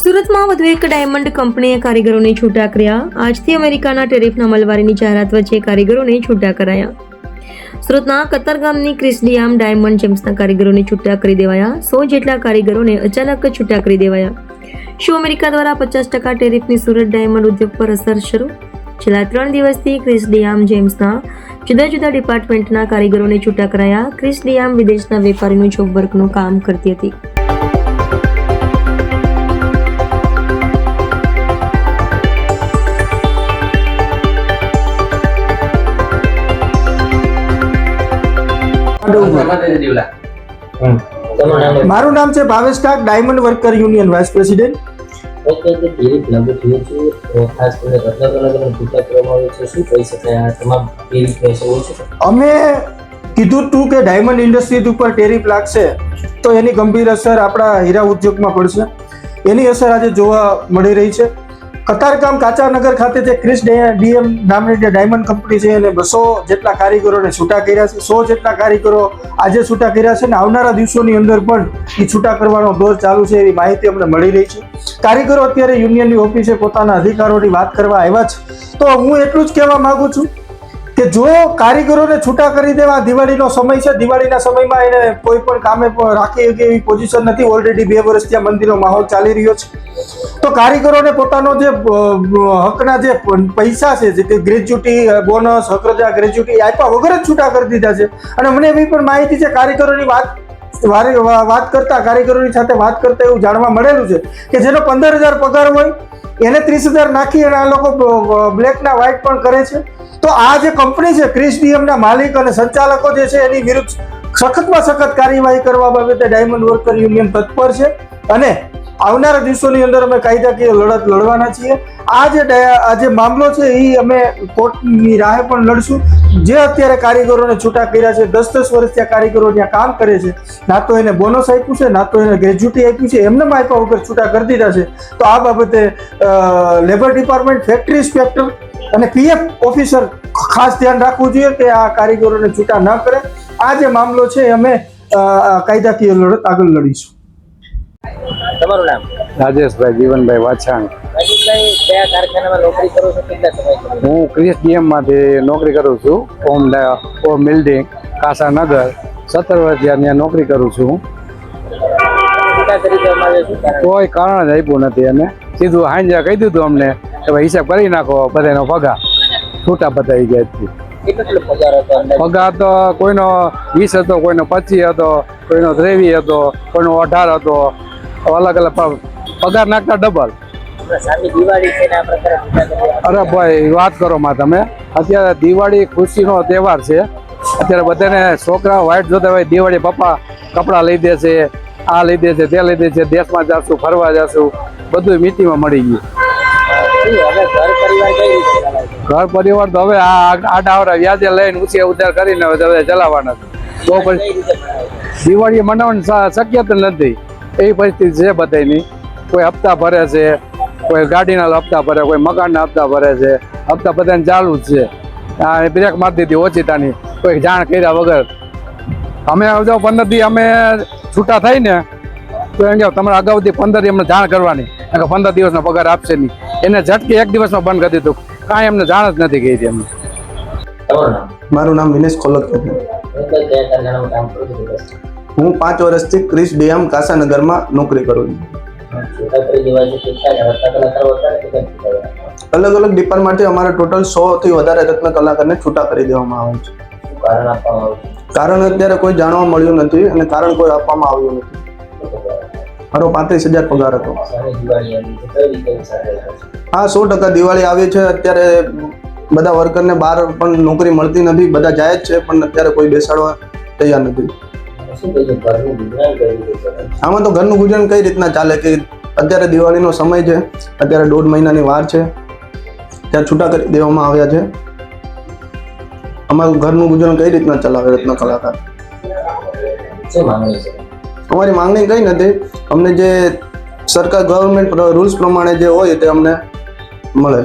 સુરતમાં વધુ એક ડાયમંડ કંપનીએ કારીગરોને છૂટા કર્યા. આજથી અમેરિકાના ટેરિફના અમલવારીની જાહેરાત વચ્ચે કારીગરોને છૂટા કરાયા. સુરતના કતારગામની ક્રિસ્ડિયામ ડાયમંડ જેમ્સના કારીગરોને છૂટા કરી દેવાયા. 100 જેટલા કારીગરોને અચાનક છૂટા કરી દેવાયા. શું અમેરિકા દ્વારા 50% ટેરિફની સુરત ડાયમંડ ઉદ્યોગ પર અસર શરૂ? છેલ્લા 3 દિવસથી ક્રિસ્ડિયામ જેમ્સના જુદા જુદા ડિપાર્ટમેન્ટના કારીગરોને છૂટા કરાયા. ક્રિસ્ડિયામ વિદેશના વેપારીનું જોબ વર્કનું કામ કરતી હતી. મારું નામ છે Bhavesh Thak, diamond worker union vice president. અમે કીધું હતું કે ડાયમંડ ઇન્ડસ્ટ્રી ઉપર ટેરિફ લાગશે તો એની ગંભીર અસર આપણા હીરા ઉદ્યોગમાં પડશે. એની અસર આજે જોવા મળી રહી છે. કતારગામ કાચાનગર ખાતે જે ક્રિસ ડીએમ નામની જે ડાયમંડ કંપની છે એને 200 જેટલા કારીગરોને છૂટા કર્યા છે. 100 જેટલા કારીગરો આજે છૂટા કર્યા છે અને આવનારા દિવસોની અંદર પણ એ છૂટા કરવાનો દોર ચાલુ છે એવી માહિતી અમને મળી રહી છે. કારીગરો અત્યારે યુનિયનની ઓફિસે પોતાના અધિકારોની વાત કરવા આવ્યા છે. તો હું એટલું જ કહેવા માંગુ છું કે જો કારીગરોને છૂટા કરી દેવા, દિવાળીનો સમય છે, દિવાળીના સમયમાં એને કોઈ પણ કામે રાખી શકે એવી પોઝિશન નથી. ઓલરેડી 2 વર્ષ ત્યાં મંદીનો માહોલ ચાલી રહ્યો છે. તો કારીગરોને પોતાનો જે હકના જે પૈસા છે, જે ગ્રેજ્યુટી, બોનસ, હકરજા, ગ્રેજ્યુટી આપ્યા વગર જ છૂટા કરી દીધા છે. અને મને એવી પણ માહિતી છે કારીગરોની વાત કરતા, કારીગરોની સાથે વાત કરતા એવું જાણવા મળેલું છે કે જેનો 15,000 પગાર હોય એને 30,000 નાખી અને આ લોકો બ્લેકના વ્હાઇટ પણ કરે છે. તો આ જે કંપની છે ક્રિસ્ડિયમના માલિક અને સંચાલકો જે છે એની વિરુદ્ધ સખતમાં સખત કાર્યવાહી કરવા બાબતે ડાયમંડ વર્કર યુનિયન તત્પર છે અને આવનારા દિવસોની અંદર અમે કાયદાકીય લડત લડવાના છીએ. આ જે મામલો છે એ અમે કોર્ટની રાહે પણ લડશું. જે અત્યારે કારીગરોને છૂટા કર્યા છે, 10-10 વર્ષ ત્યાં કારીગરો ત્યાં કામ કરે છે, ના તો એને બોનસ આપ્યું છે, ના તો એને ગ્રેજ્યુટી આપ્યું છે, એમને આપ્યા વગર છૂટા કરી દીધા છે. તો આ બાબતે લેબર ડિપાર્ટમેન્ટ, ફેક્ટરી ઇન્સ્પેક્ટર અને પીએફ ઓફિસર ખાસ ધ્યાન રાખવું જોઈએ કે આ કારીગરોને છૂટા ન કરે. આ જે મામલો છે અમે કાયદાકીય લડત આગળ લડીશું. તમારું નામ? રાજેશભાઈ જીવનભાઈ વાછાણી. રાજેશભાઈ, કયા કારખાનામાં નોકરી કરો છો? કેટલા સમય? હું ક્રિસ્ડિયમ માંથી નોકરી કરું છું. ઓમ બિલ્ડિંગ, કાસાનગર. 17 વર્ષ ત્યાં નોકરી કરું છું. કોઈ કારણ જ આપ્યું નથી અને સીધું હાંજે કહી દીધું અમને કે ભાઈ હિસાબ કરી નાખો બધાનો પગાર. છૂટા બતાવી ગયા. પગાર તો કોઈનો 20 હતો, કોઈનો 25 હતો, કોઈનો 23 હતો, કોઈનો 18 હતો. અલગ અલગ પગાર નાખતા ડબલ. અરે ભાઈ વાત કરો માં તમે. અત્યારે દિવાળી ખુશીનો તહેવાર છે. અત્યારે બધાને છોકરા વ્હાઈટ જોતા હોય, દિવાળી પપ્પા કપડા લઈ દે છે, આ લઈ દે છે, તે લઈ દે છે, દેશમાં જશું, ફરવા જશું, બધું મીટિંગમાં મળી ગયું. ઘર પરિવાર તો હવે આડા વ્યાજે લઈને ઉછે ઉધાર કરીને હવે ચલાવવાના. તો પછી દિવાળી મનાવવાની શક્યતા નથી. એવી પરિસ્થિતિ છે બધાની. કોઈ હપ્તા ભરે છે, કોઈ ગાડીના હપ્તા ભરે, કોઈ મકાનના હપ્તા ભરે છે. હપ્તા બધાને ચાલુ જ છે. બ્રેક મારી દીધી ઓછીતાની, કોઈ જાણ કર્યા વગર. અમે જો 15 દી અમે છૂટા થઈ ને તો એમ કે તમારે અગાઉથી 15 દી અમને જાણ કરવાની, 15 દિવસનો પગાર આપશે નહીં. એને ઝટકે 1 દિવસમાં બંધ કરી દીધું. કાંઈ એમને જાણ જ નથી કરી અમને. મારું નામ વિનેશ ખોલકિયા. હું 5 વર્ષથી ક્રિસ ડીએમ કાસાનગરમાં નોકરી કરું છું. અલગ અલગ ડિપાર્ટમેન્ટથી અમારે ટોટલ 100 થી વધારે રત્ન કલાકારને છૂટા કરી દેવામાં આવે છે. કારણ અત્યારે કોઈ જાણવા મળ્યું નથી અને કારણ કોઈ આપવામાં આવ્યું નથી. મારો 35,000 પગાર હતો. હા, 100% દિવાળી આવી છે. અત્યારે બધા વર્કરને બહાર પણ નોકરી મળતી નથી. બધા જાય જ છે પણ અત્યારે કોઈ બેસાડવા તૈયાર નથી. આમાં તો ઘરનું ગુજરાન કઈ રીતના ચાલે કે અત્યારે દિવાળીનો સમય છે, અત્યારે 1.5 મહિનાની વાર છે, ત્યાં છૂટા કરી દેવામાં આવ્યા છે. અમારું ઘરનું ગુજરાન કઈ રીતના ચલાવે રત્ન કલાકાર? અમારી માંગણી કઈ નથી. અમને જે સરકાર ગવર્મેન્ટ રૂલ્સ પ્રમાણે જે હોય તે અમને મળે.